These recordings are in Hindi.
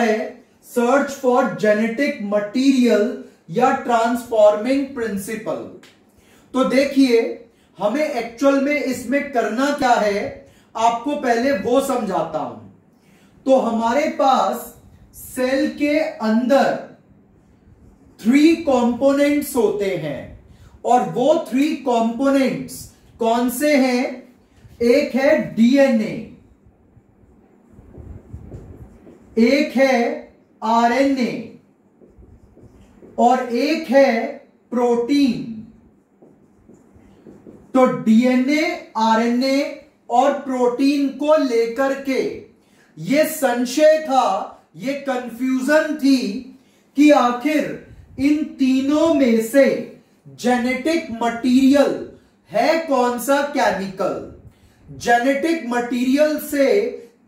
है सर्च फॉर जेनेटिक मटेरियल या ट्रांसफॉर्मिंग प्रिंसिपल। तो देखिए हमें एक्चुअल में इसमें करना क्या है, आपको पहले वो समझाता हूं। तो हमारे पास सेल के अंदर 3 कंपोनेंट्स होते हैं और वो 3 कंपोनेंट्स कौन से हैं? एक है डीएनए, एक है आरएनए और एक है प्रोटीन। तो डीएनए, आरएनए और प्रोटीन को लेकर के ये संशय था, ये कंफ्यूजन थी कि आखिर इन तीनों में से जेनेटिक मटेरियल है कौन सा केमिकल। जेनेटिक मटेरियल से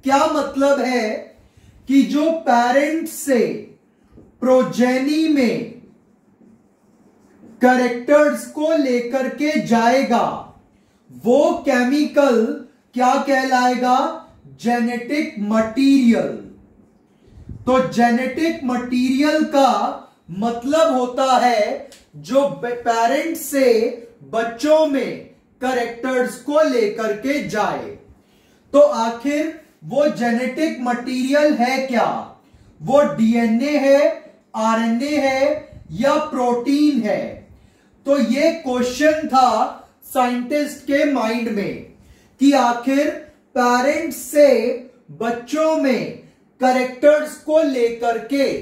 क्या मतलब है कि जो पेरेंट से प्रोजेनी में कैरेक्टर्स को लेकर के जाएगा वो केमिकल क्या कहलाएगा? Genetic material. तो जेनेटिक मटेरियल का मतलब होता है जो पेरेंट से बच्चों में कैरेक्टर्स को लेकर के जाए। तो आखिर वो जेनेटिक मटेरियल है क्या? वो डीएनए है, आरएनए है या प्रोटीन है? तो ये क्वेश्चन था साइंटिस्ट के माइंड में कि आखिर पेरेंट्स से बच्चों में कैरेक्टर्स को लेकर के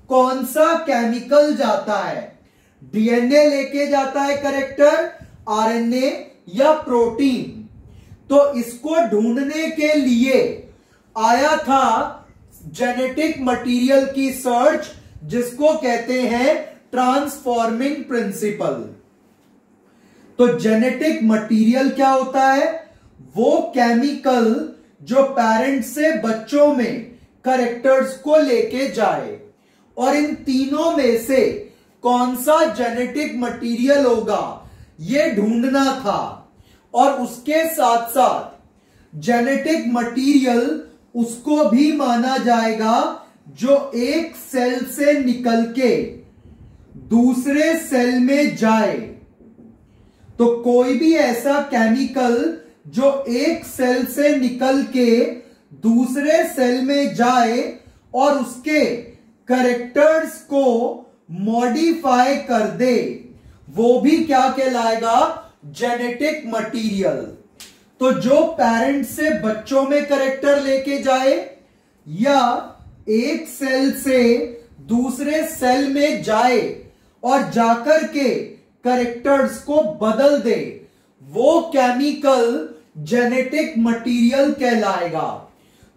कौन सा केमिकल जाता है? डीएनए लेके जाता है कैरेक्टर, आरएनए या प्रोटीन? तो इसको ढूंढने के लिए आया था जेनेटिक मटेरियल की सर्च, जिसको कहते हैं ट्रांसफॉर्मिंग प्रिंसिपल। तो जेनेटिक मटेरियल क्या होता है? वो केमिकल जो पेरेंट्स से बच्चों में कैरेक्टर्स को लेके जाए और इन तीनों में से कौन सा जेनेटिक मटेरियल होगा ये ढूंढना था। और उसके साथ साथ जेनेटिक मटेरियल उसको भी माना जाएगा जो एक सेल से निकल के दूसरे सेल में जाए। तो कोई भी ऐसा केमिकल जो एक सेल से निकल के दूसरे सेल में जाए और उसके कैरेक्टर्स को मॉडिफाई कर दे, वो भी क्या कहलाएगा? Genetic material. तो जो पेरेंट्स से बच्चों में कैरेक्टर लेके जाए या एक सेल से दूसरे सेल में जाए और जाकर के कैरेक्टर्स को बदल दे, वो केमिकल जेनेटिक मटेरियल कहलाएगा।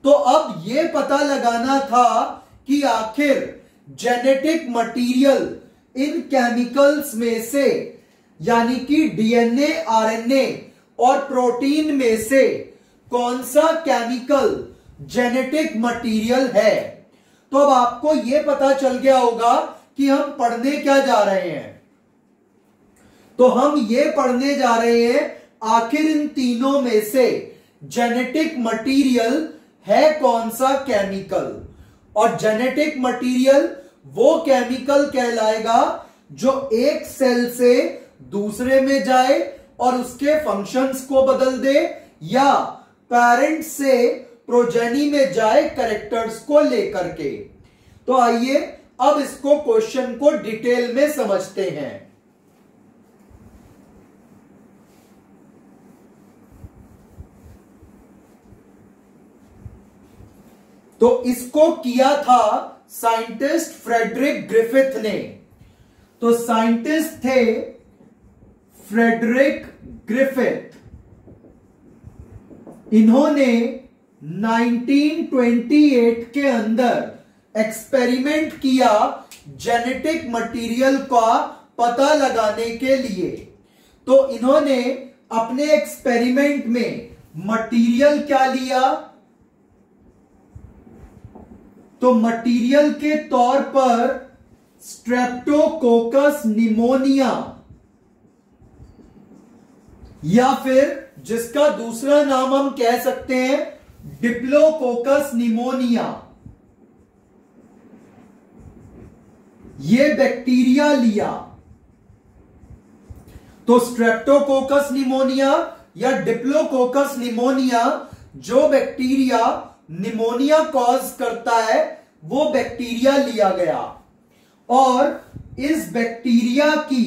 तो अब यह पता लगाना था कि आखिर जेनेटिक मटेरियल इन केमिकल्स में से यानी कि डीएनए, आरएनए और प्रोटीन में से कौन सा केमिकल जेनेटिक मटेरियल है। तो अब आपको यह पता चल गया होगा कि हम पढ़ने क्या जा रहे हैं। तो हम ये पढ़ने जा रहे हैं आखिर इन तीनों में से जेनेटिक मटेरियल है कौन सा केमिकल। और जेनेटिक मटेरियल वो केमिकल कहलाएगा जो एक सेल से दूसरे में जाए और उसके फंक्शंस को बदल दे या पेरेंट से प्रोजेनी में जाए कैरेक्टर्स को लेकर के। तो आइए अब इसको क्वेश्चन को डिटेल में समझते हैं। तो इसको किया था साइंटिस्ट फ्रेडरिक ग्रिफिथ ने। तो साइंटिस्ट थे फ्रेडरिक ग्रिफिथ। इन्होंने 1928 के अंदर एक्सपेरिमेंट किया जेनेटिक मटेरियल का पता लगाने के लिए। तो इन्होंने अपने एक्सपेरिमेंट में मटेरियल क्या लिया? तो मटेरियल के तौर पर स्ट्रेप्टोकोकस निमोनिया या फिर जिसका दूसरा नाम हम कह सकते हैं डिप्लोकोकस निमोनिया, ये बैक्टीरिया लिया, तो स्ट्रेप्टोकोकस निमोनिया या डिप्लोकोकस निमोनिया, जो बैक्टीरिया निमोनिया कॉज करता है, वो बैक्टीरिया लिया गया और इस बैक्टीरिया की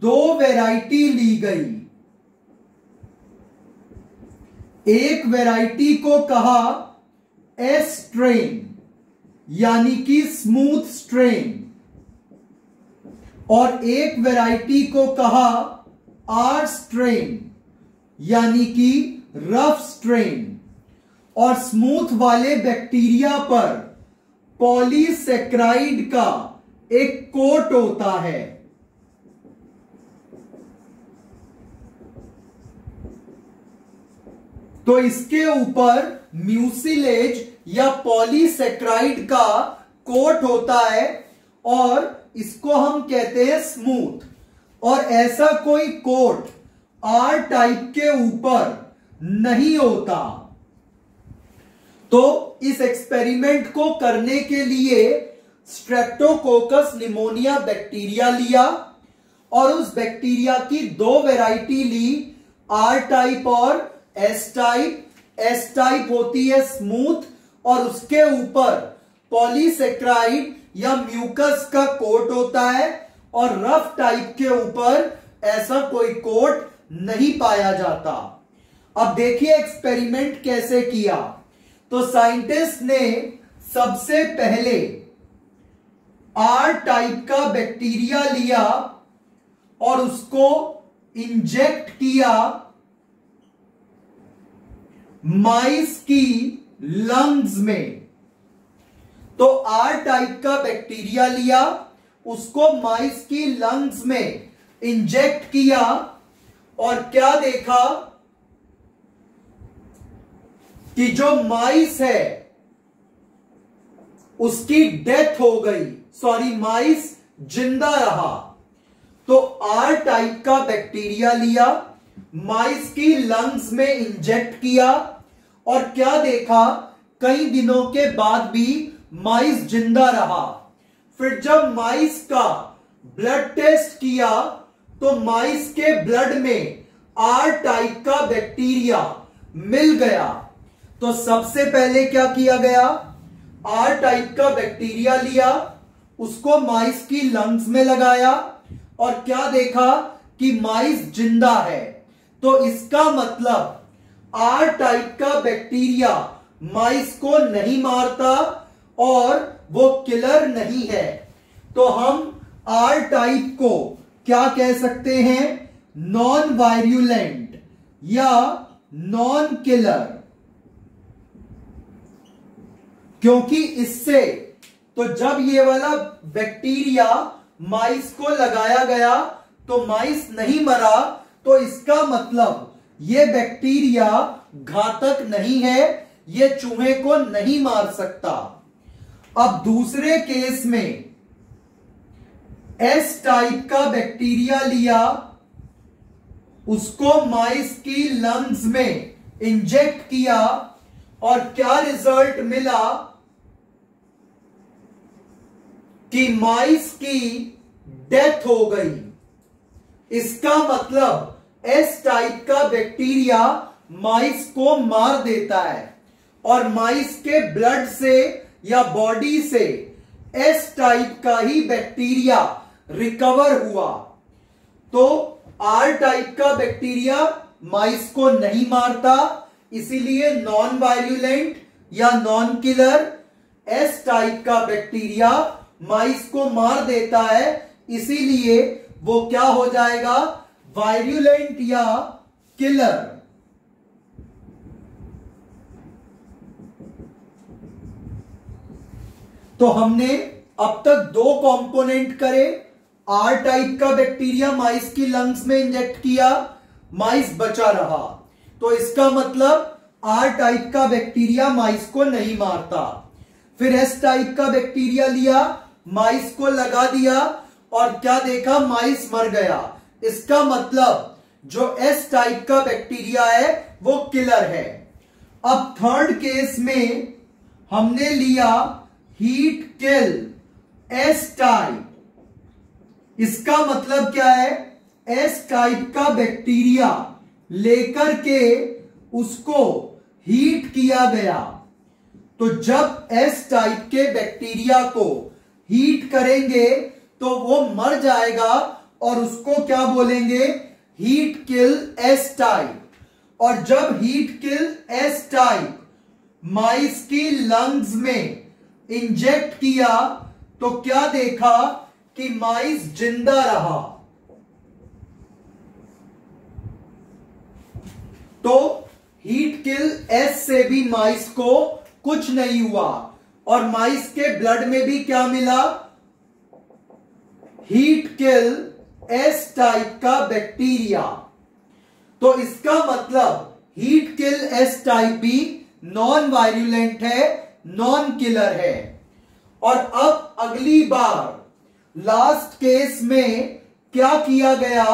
2 वैरायटी ली गई। एक वैरायटी को कहा एस स्ट्रेन यानी कि स्मूथ स्ट्रेन, और एक वैरायटी को कहा आर स्ट्रेन यानी कि रफ स्ट्रेन। और स्मूथ वाले बैक्टीरिया पर पॉलीसेक्राइड का एक कोट होता है। तो इसके ऊपर म्यूसिलेज या पॉलीसेक्राइड का कोट होता है और इसको हम कहते हैं स्मूथ। और ऐसा कोई कोट आर टाइप के ऊपर नहीं होता। तो इस एक्सपेरिमेंट को करने के लिए स्ट्रेप्टोकोकस निमोनिया बैक्टीरिया लिया और उस बैक्टीरिया की 2 वैरायटी ली, आर टाइप और एस टाइप। एस टाइप होती है स्मूथ और उसके ऊपर पॉलीसेक्राइड या म्यूकस का कोट होता है, और रफ टाइप के ऊपर ऐसा कोई कोट नहीं पाया जाता। अब देखिए एक्सपेरिमेंट कैसे किया। तो साइंटिस्ट ने सबसे पहले आर टाइप का बैक्टीरिया लिया और उसको इंजेक्ट किया माइस की लंग्स में। तो आर टाइप का बैक्टीरिया लिया, उसको माइस की लंग्स में इंजेक्ट किया और क्या देखा कि जो माइस है उसकी डेथ हो गई, माइस जिंदा रहा। तो आर टाइप का बैक्टीरिया लिया, माइस की लंग्स में इंजेक्ट किया और क्या देखा, कई दिनों के बाद भी माइस जिंदा रहा। फिर जब माइस का ब्लड टेस्ट किया तो माइस के ब्लड में आर टाइप का बैक्टीरिया मिल गया। तो सबसे पहले क्या किया गया, आर टाइप का बैक्टीरिया लिया, उसको माइस की लंग्स में लगाया और क्या देखा कि माइस जिंदा है। तो इसका मतलब आर टाइप का बैक्टीरिया माइस को नहीं मारता और वो किलर नहीं है। तो हम आर टाइप को क्या कह सकते हैं, नॉन वायरुलेंट या नॉन किलर, क्योंकि इससे तो जब ये वाला बैक्टीरिया माइस को लगाया गया तो माइस नहीं मरा, तो इसका मतलब ये बैक्टीरिया घातक नहीं है, ये चूहे को नहीं मार सकता। अब दूसरे केस में एस टाइप का बैक्टीरिया लिया, उसको माइस की लंग्स में इंजेक्ट किया और क्या रिजल्ट मिला कि माइस की डेथ हो गई। इसका मतलब एस टाइप का बैक्टीरिया माइस को मार देता है और माइस के ब्लड से या बॉडी से एस टाइप का ही बैक्टीरिया रिकवर हुआ। तो आर टाइप का बैक्टीरिया माइस को नहीं मारता, इसीलिए नॉन वायरुलेंट या नॉन किलर। एस टाइप का बैक्टीरिया माइस को मार देता है, इसीलिए वो क्या हो जाएगा, वायरुलेंट या किलर। तो हमने अब तक 2 कंपोनेंट करे, आर टाइप का बैक्टीरिया माइस की लंग्स में इंजेक्ट किया, माइस बचा रहा। तो इसका मतलब आर टाइप का बैक्टीरिया माइस को नहीं मारता। फिर एस टाइप का बैक्टीरिया लिया, माइस को लगा दिया और क्या देखा, माइस मर गया। इसका मतलब जो एस टाइप का बैक्टीरिया है वो किलर है। अब थर्ड केस में हमने लिया हीट किल एस टाइप, इसका मतलब क्या है, एस टाइप का बैक्टीरिया लेकर के उसको हीट किया गया। तो जब एस टाइप के बैक्टीरिया को हीट करेंगे तो वो मर जाएगा और उसको क्या बोलेंगे, हीट किल एस टाइप। और जब हीट किल एस टाइप माइस की लंग्स में इंजेक्ट किया तो क्या देखा कि माइस जिंदा रहा। तो हीट किल एस से भी माइस को कुछ नहीं हुआ और माइस के ब्लड में भी क्या मिला, हीट किल एस टाइप का बैक्टीरिया। तो इसका मतलब हीट किल एस टाइप भी नॉन वायरुलेंट है, नॉन किलर है। और अब अगली बार लास्ट केस में क्या किया गया,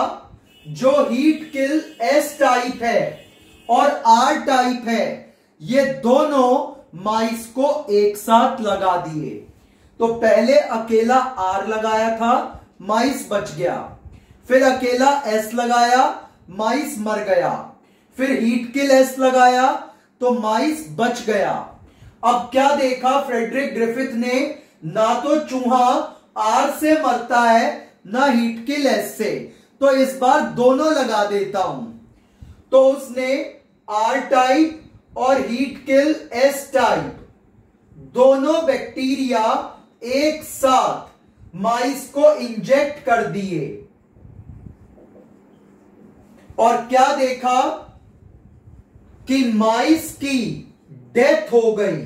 जो हीट किल एस टाइप है और आर टाइप है, ये दोनों माइस को एक साथ लगा दिए। तो पहले अकेला आर लगाया था, माइस बच गया। फिर अकेला एस लगाया, माइस मर गया। फिर हीट किल एस लगाया तो माइस बच गया। अब क्या देखा फ्रेडरिक ग्रिफिथ ने, ना तो चूहा आर से मरता है ना हीट किल एस से, तो इस बार दोनों लगा देता हूं। तो उसने आर टाइप और हीट किल एस टाइप दोनों बैक्टीरिया एक साथ माइस को इंजेक्ट कर दिए और क्या देखा कि माइस की डेथ हो गई।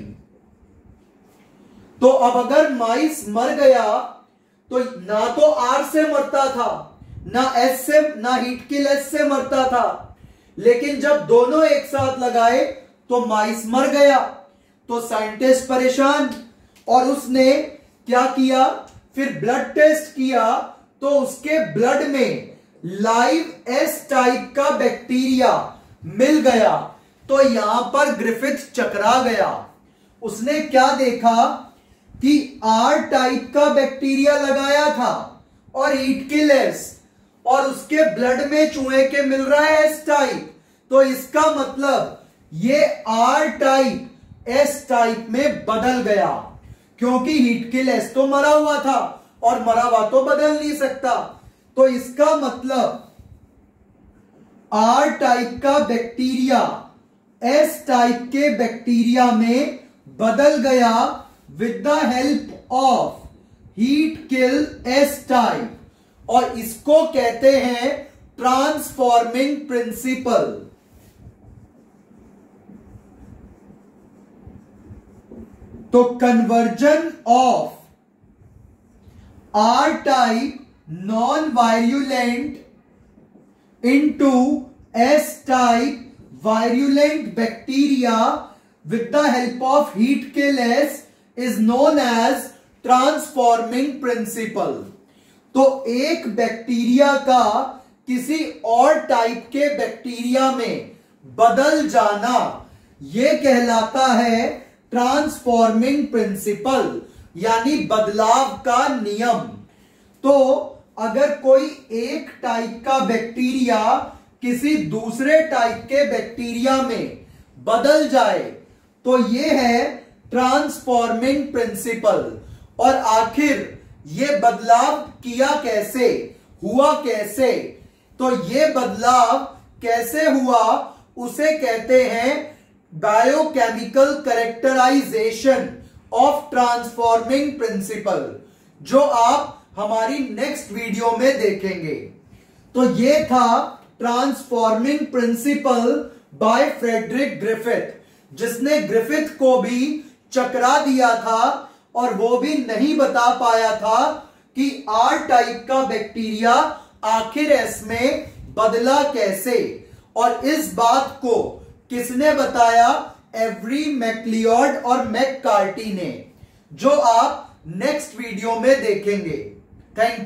तो अब अगर माइस मर गया तो ना तो आर से मरता था, ना एस से, ना हीट किल एस से मरता था, लेकिन जब दोनों एक साथ लगाए तो माइस मर गया। तो साइंटिस्ट परेशान और उसने क्या किया, फिर ब्लड टेस्ट किया तो उसके ब्लड में लाइव एस टाइप का बैक्टीरिया मिल गया। तो यहां पर ग्रिफिथ चकरा गया। उसने क्या देखा कि आर टाइप का बैक्टीरिया लगाया था और हीट किल एस, और उसके ब्लड में चूहे के मिल रहा है एस टाइप। तो इसका मतलब ये आर टाइप एस टाइप में बदल गया, क्योंकि हीट किल एस तो मरा हुआ था और मरा हुआ तो बदल नहीं सकता। तो इसका मतलब आर टाइप का बैक्टीरिया एस टाइप के बैक्टीरिया में बदल गया with the help of heat kill S type, और इसको कहते हैं ट्रांसफॉर्मिंग प्रिंसिपल। तो conversion of R type non virulent into S type virulent bacteria with the help of heat kill S is known as transforming principle। तो एक बैक्टीरिया का किसी और टाइप के बैक्टीरिया में बदल जाना, यह कहलाता है ट्रांसफॉर्मिंग प्रिंसिपल, यानी बदलाव का नियम। तो अगर कोई एक टाइप का बैक्टीरिया किसी दूसरे टाइप के बैक्टीरिया में बदल जाए तो यह है ट्रांसफॉर्मिंग प्रिंसिपल। और आखिर यह बदलाव किया कैसे, हुआ कैसे, तो यह बदलाव कैसे हुआ उसे कहते हैं biochemical characterisation of transforming principle, जो आप हमारी नेक्स्ट वीडियो में देखेंगे। तो यह था transforming principle by Frederick Griffith, जिसने ग्रिफिथ को भी चकरा दिया था और वो भी नहीं बता पाया था कि आर टाइप का बैक्टीरिया आखिर एस में बदला कैसे। और इस बात को किसने बताया, एवरी मैक्लियोड और मैककार्टी ने, जो आप नेक्स्ट वीडियो में देखेंगे। Thank you.